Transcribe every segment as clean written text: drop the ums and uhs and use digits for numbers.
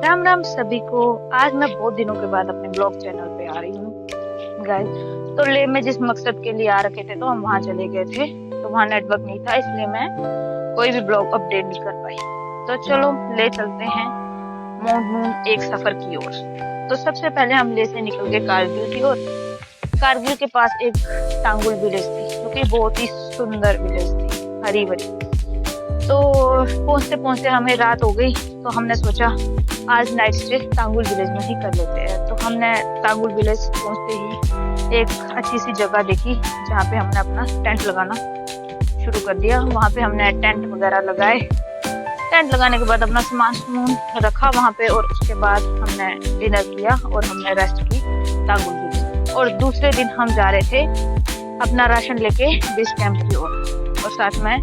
राम राम सभी को। आज मैं बहुत दिनों के बाद अपने ब्लॉग चैनल पे आ रही हूँ गाइस। तो लेह में जिस मकसद के लिए आ रखे थे तो हम वहाँ चले गए थे, तो वहाँ नेटवर्क नहीं था, इसलिए मैं कोई भी ब्लॉग अपडेट नहीं कर पाई। तो चलो ले चलते हैं माउंट नून एक सफर की ओर। तो सबसे पहले हम लेह से निकल गए कारगिल की ओर। कारगिल के पास एक टांगुल विलेज थी जो कि बहुत ही सुंदर विलेज थी, हरी भरी। तो पहुंचते पहुंचते हमें रात हो गई, तो हमने सोचा आज नाइट स्टे टांगुल विलेज में ही कर लेते हैं। तो हमने टांगुल विलेज पहुंचते ही एक अच्छी सी जगह देखी जहाँ पे हमने अपना टेंट लगाना शुरू कर दिया। वहाँ पे हमने टेंट वगैरह लगाए। टेंट लगाने के बाद अपना सामान रखा वहाँ पे, और उसके बाद हमने डिनर किया और हमने रेस्ट की टांगुल विलेज। और दूसरे दिन हम जा रहे थे अपना राशन लेके बेस कैंप की ओर, और साथ में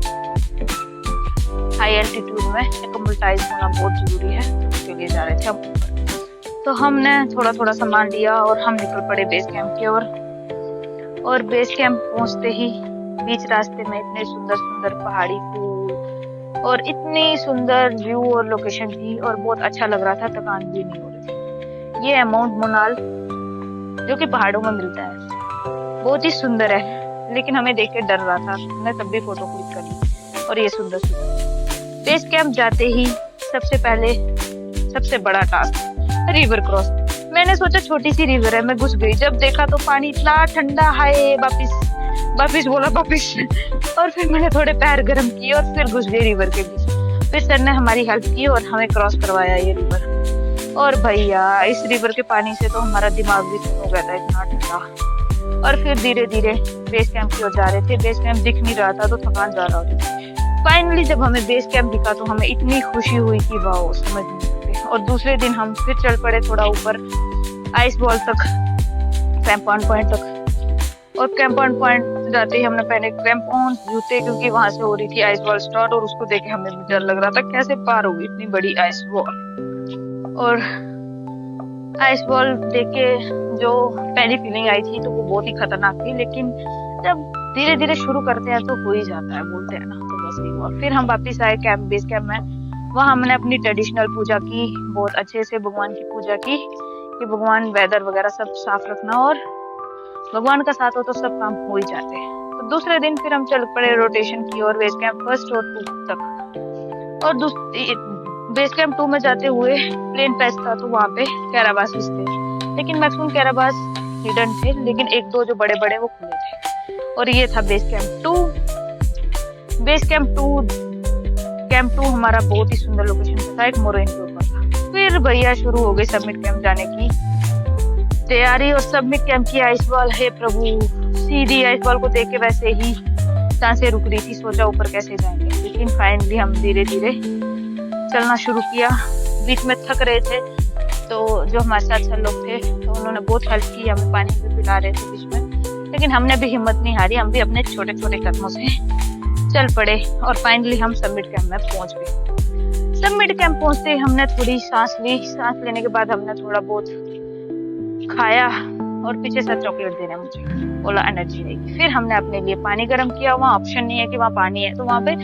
हाई एल्टीट्यूड में एक्लेमेटाइज होना बहुत जरूरी है, तो उसके लिए जा रहे थे हम। तो हमने थोड़ा थोड़ा सामान लिया और हम निकल पड़े बेस कैंप की ओर। और बेस कैंप पहुंचते ही बीच रास्ते में इतने सुंदर सुंदर पहाड़ी फूल और इतनी सुंदर व्यू और लोकेशन थी, और बहुत अच्छा लग रहा था, थकान भी नहीं हो रही थी। ये है माउंट मोनाल जो कि पहाड़ों में मिलता है, बहुत ही सुंदर है, लेकिन हमें देख के डर रहा था। हमने तब भी फोटो क्लिक करी। और ये सुंदर सुंदर बेस कैंप जाते ही सबसे पहले सबसे बड़ा टास्क रिवर क्रॉस। मैंने सोचा छोटी सी रिवर है, मैं घुस गई। जब देखा तो पानी इतना ठंडा, हाय वापिस बोला वापिस। और फिर मैंने थोड़े पैर गर्म किए और फिर घुस गई रिवर के बीच। फिर सर ने हमारी हेल्प की और हमें क्रॉस करवाया ये रिवर। और भैया इस रिवर के पानी से तो हमारा दिमाग भी हो गया था, इतना ठंडा। और फिर धीरे धीरे बेस कैंप की ओर जा रहे थे। बेस कैंप दिख नहीं रहा था तो थकान ज्यादा हो रही थी। फाइनली जब हमें बेस कैंप दिखा तो हमें इतनी खुशी हुई कि वाह, समझ नहीं सकते। और दूसरे दिन हम फिर चल पड़े थोड़ा ऊपर आइस बॉल तक, क्रैम्पॉन पॉइंट तक। और क्रैम्पॉन पॉइंट जाते ही हमने पहने क्रैम्पॉन जूते, क्योंकि वहां से हो रही थी आइस बॉल स्टार्ट, और उसको देख के हमें भी डर लग रहा था कैसे पार होगी इतनी बड़ी आइस बॉल। और आइस बॉल देख के जो पहली फीलिंग आई थी तो वो बहुत ही खतरनाक थी, लेकिन जब धीरे धीरे शुरू करते हैं तो हो ही जाता है, बोलते हैं ना, तो बस ही हुआ। फिर हम वापिस आए बेस कैंप में। वहाँ हमने अपनी ट्रेडिशनल पूजा की, बहुत अच्छे से भगवान की पूजा की कि भगवान वेदर वगैरह सब साफ रखना, और भगवान का साथ हो तो सब काम हो ही जाते हैं। तो दूसरे दिन फिर हम चल पड़े रोटेशन की और बेस कैंप 1 और 2 तक। और बेस कैंप 2 में जाते हुए प्लेन पैच था, तो वहाँ पे कैराबासेस थे, लेकिन मैक्सिमम कैराबास हिडन थे, लेकिन 1-2 जो बड़े बड़े वो खुले थे। और ये था बेस कैंप 2। बेस कैंप 2 हमारा बहुत ही सुंदर लोकेशन पे था, एक मोरेन के ऊपर था। फिर भैया शुरू हो गई समिट कैंप जाने की तैयारी। और समिट कैंप की आइस बॉल, हे प्रभु, सीधी आइस बॉल को देख के वैसे ही सांसें रुक रही थी, सोचा ऊपर कैसे जाएंगे। लेकिन फाइनली हम धीरे धीरे चलना शुरू किया। बीच में थक रहे थे, तो जो हमारे साथ सर लोग थे तो उन्होंने बहुत हेल्प की, हमें पानी भी पिला रहे थे बीच में, लेकिन हमने भी हिम्मत नहीं हारी। हम भी अपने छोटे छोटे कदमों से चल पड़े और फाइनली हम समिट कैंप में पहुंच गए। समिट कैंप पहुंचते ही हमने थोड़ी सांस ली। सांस लेने के बाद हमने थोड़ा बहुत खाया, और पीछे से चॉकलेट दे रहे मुझे, बोला एनर्जी आएगी। फिर हमने अपने लिए पानी गर्म किया। वहाँ ऑप्शन नहीं है कि वहाँ पानी है, तो वहाँ पे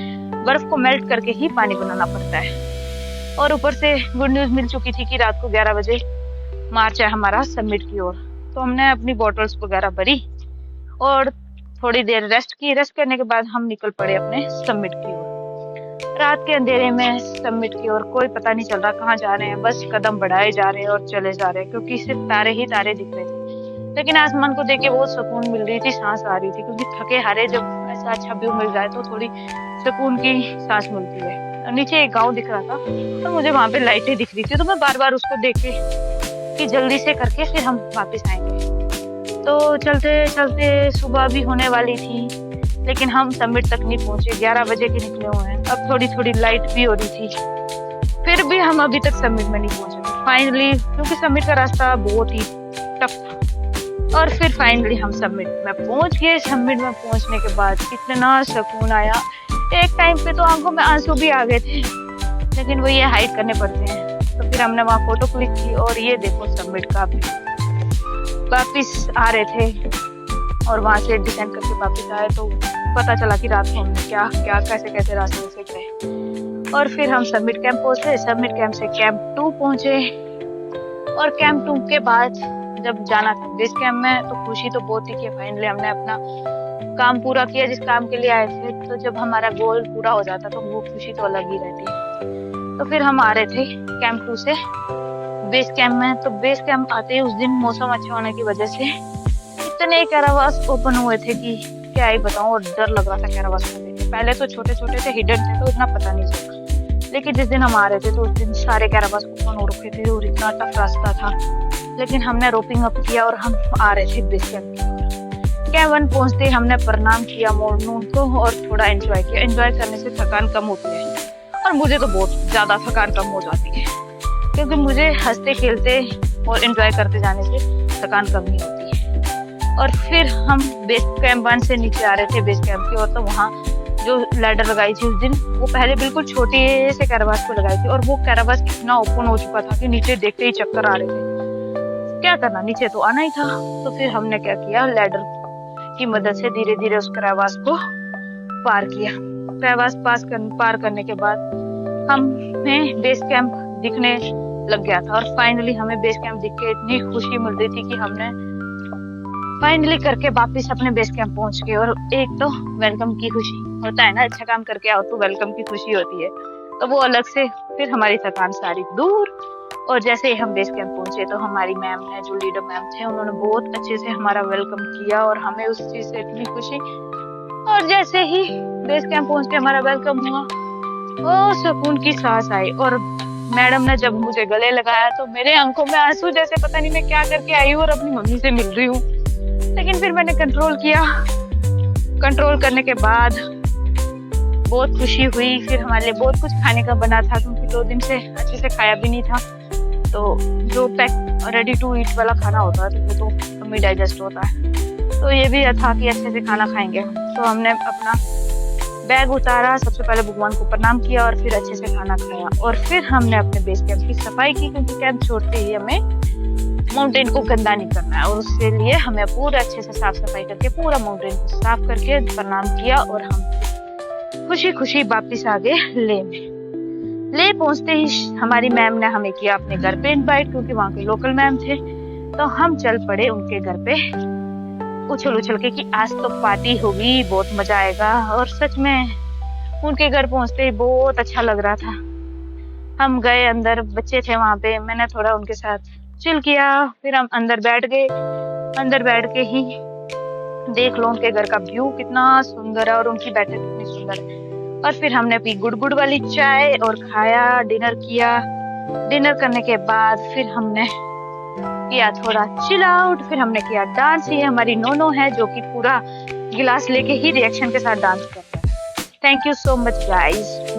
बर्फ को मेल्ट करके ही पानी बनाना पड़ता है। और ऊपर से गुड न्यूज मिल चुकी थी कि रात को 11 बजे मार्च है हमारा समिट की ओर। तो हमने अपनी बॉटल्स वगैरह भरी और थोड़ी देर रेस्ट की। रेस्ट करने के बाद हम निकल पड़े अपने समिट की ओर। रात के अंधेरे में समिट की ओर कोई पता नहीं चल रहा कहाँ जा रहे हैं, बस कदम बढ़ाए जा रहे हैं और चले जा रहे हैं, क्योंकि सिर्फ तारे ही तारे दिख रहे थे। लेकिन आसमान को देख के बहुत सुकून मिल रही थी, सांस आ रही थी, क्योंकि थके हारे जब ऐसा अच्छा व्यू मिल जाए तो थोड़ी सुकून की सांस मिलती है। और नीचे एक गाँव दिख रहा था, तो मुझे वहां पे लाइटें दिख रही थी, तो मैं बार बार उसको देख के कि जल्दी से करके फिर हम वापस आएंगे। तो चलते चलते सुबह भी होने वाली थी, लेकिन हम समिट तक नहीं पहुंचे। 11 बजे के निकले हुए हैं, अब थोड़ी थोड़ी लाइट भी हो रही थी, फिर भी हम अभी तक समिट में नहीं पहुंचे थे। फाइनली, क्योंकि समिट का रास्ता बहुत ही टफ था, और फिर फाइनली हम समिट में पहुंच गए। समिट में पहुंचने के बाद इतना सुकून आया, एक टाइम पे तो आंखों में आंसू भी आ गए थे, लेकिन वो ये हाइड करने पड़ते हैं। तो फिर हमने वहाँ फोटो क्लिक की, और ये देखो समिट का भी वापिस आ रहे थे, और वहां से डिसेंड करके वापिस आए तो पता चला कि रात को हमने क्या क्या कैसे कैसे रास्ते से गए। और फिर हम समिट कैंप पहुंचे। समिट कैंप से कैंप 2 पहुंचे और कैंप 2 के बाद जब जाना था बेस कैंप में तो खुशी तो बहुत थी कि फाइनली हमने अपना काम पूरा किया जिस काम के लिए आए थे। तो जब हमारा गोल पूरा हो जाता तो वो खुशी तो अलग ही रहती है। तो फिर हम आ रहे थे कैंप 2 से बेस कैंप में। तो बेस कैंप आते ही उस दिन मौसम अच्छा होने की वजह से इतने कैरावास ओपन हुए थे कि क्या ही बताऊं, और डर लग रहा था कैरावास को देख के। पहले तो छोटे छोटे थे, हिडन थे, तो इतना पता नहीं चला, लेकिन जिस दिन हम आ रहे थे तो उस दिन सारे कैरावास ओपन हो रखे थे और इतना टफ रास्ता था। लेकिन हमने रोपिंग अप किया और हम आ रहे थे बेस कैंप की ओर। कैंप 1 पहुंचते ही हमने प्रणाम किया मोर्नून को और थोड़ा एंजॉय किया। एंजॉय करने से थकान कम होती है और मुझे तो बहुत ज्यादा थकान कम हो जाती है, क्योंकि मुझे हंसते खेलते और एंजॉय करते जाने से थकान कम नहीं होती है। और फिर हम बेस कैंप 1 से नीचे आ रहे थे बेस कैंप की ओर। तो वहाँ जो लैडर लगाई थी उस दिन, वो पहले बिल्कुल छोटे से कैरावास को लगाई थी और वो कैरावास इतना ओपन हो चुका था कि नीचे देखते ही चक्कर आ रहे थे। क्या करना, नीचे तो आना ही था। तो फिर हमने क्या किया, लैडर की मदद से धीरे धीरे उस कैरावास को पार किया। कैरावास पार करने के बाद हमें बेस कैंप दिखने लग गया था और फाइनली हमें बेस कैंप दिख के इतनी खुशी मिल रही थी कि हमने फाइनली करके वापस अपने बेस कैंप पहुंच गए। और एक तो वेलकम की खुशी होता है ना, अच्छा काम करके आओ तो वेलकम की खुशी होती है, तो वो अलग से फिर हमारी थकान सारी दूर। और जैसे ही हम बेस कैंप पहुंचे तो हमारी मैम ने, जो लीडर मैम थे, उन्होंने बहुत अच्छे से हमारा वेलकम किया और हमें उस चीज से इतनी खुशी। और जैसे ही बेस कैंप पहुंच के हमारा वेलकम हुआ, ओ सुकून की सांस आई। और मैडम ने जब मुझे गले लगाया तो मेरे आंखों में आंसू, जैसे पता नहीं मैं क्या करके आई हूँ और अपनी मम्मी से मिल रही हूँ। लेकिन फिर मैंने कंट्रोल किया। कंट्रोल करने के बाद बहुत खुशी हुई। फिर हमारे लिए बहुत कुछ खाने का बना था, क्योंकि 2 दिन से अच्छे से खाया भी नहीं था। तो जो पैक रेडी टू ईट वाला खाना होता है तो वो तो कम ही डाइजेस्ट होता है, तो ये भी था कि अच्छे से खाना खाएंगे। तो हमने अपना बैग उतारा, सबसे पहले भगवान को प्रणाम किया और फिर अच्छे से खाना खाया। और फिर हमने अपने बेस कैंप की सफाई की, क्योंकि कैंप छोड़ते ही हमें माउंटेन को गंदा नहीं करना है और उसके लिए हमें पूरा अच्छे से साफ सफाई करके पूरा माउंटेन को साफ करके प्रणाम किया। और हम खुशी खुशी वापिस आ गए ले में। ले पहुंचते ही हमारी मैम ने हमें किया अपने घर पे इनवाइट, क्योंकि वहाँ के लोकल मैम थे। तो हम चल पड़े उनके घर पे उछल उछल के कि आज तो पार्टी होगी, बहुत मजा आएगा। और सच में उनके घर पहुंचते ही बहुत अच्छा लग रहा था। हम गए अंदर, बच्चे थे वहाँ पे, मैंने थोड़ा उनके साथ चिल किया। फिर हम अंदर बैठ गए। अंदर बैठ के ही देख लो उनके घर का व्यू कितना सुंदर है और उनकी बैठक कितनी सुंदर है। और फिर हमने पी गुड़ वाली चाय और खाया, डिनर किया। डिनर करने के बाद फिर हमने किया थोड़ा चिल आउट। फिर हमने किया डांस। ये हमारी नोनो है जो कि पूरा गिलास लेके ही रिएक्शन के साथ डांस करता है। Thank you so much guys.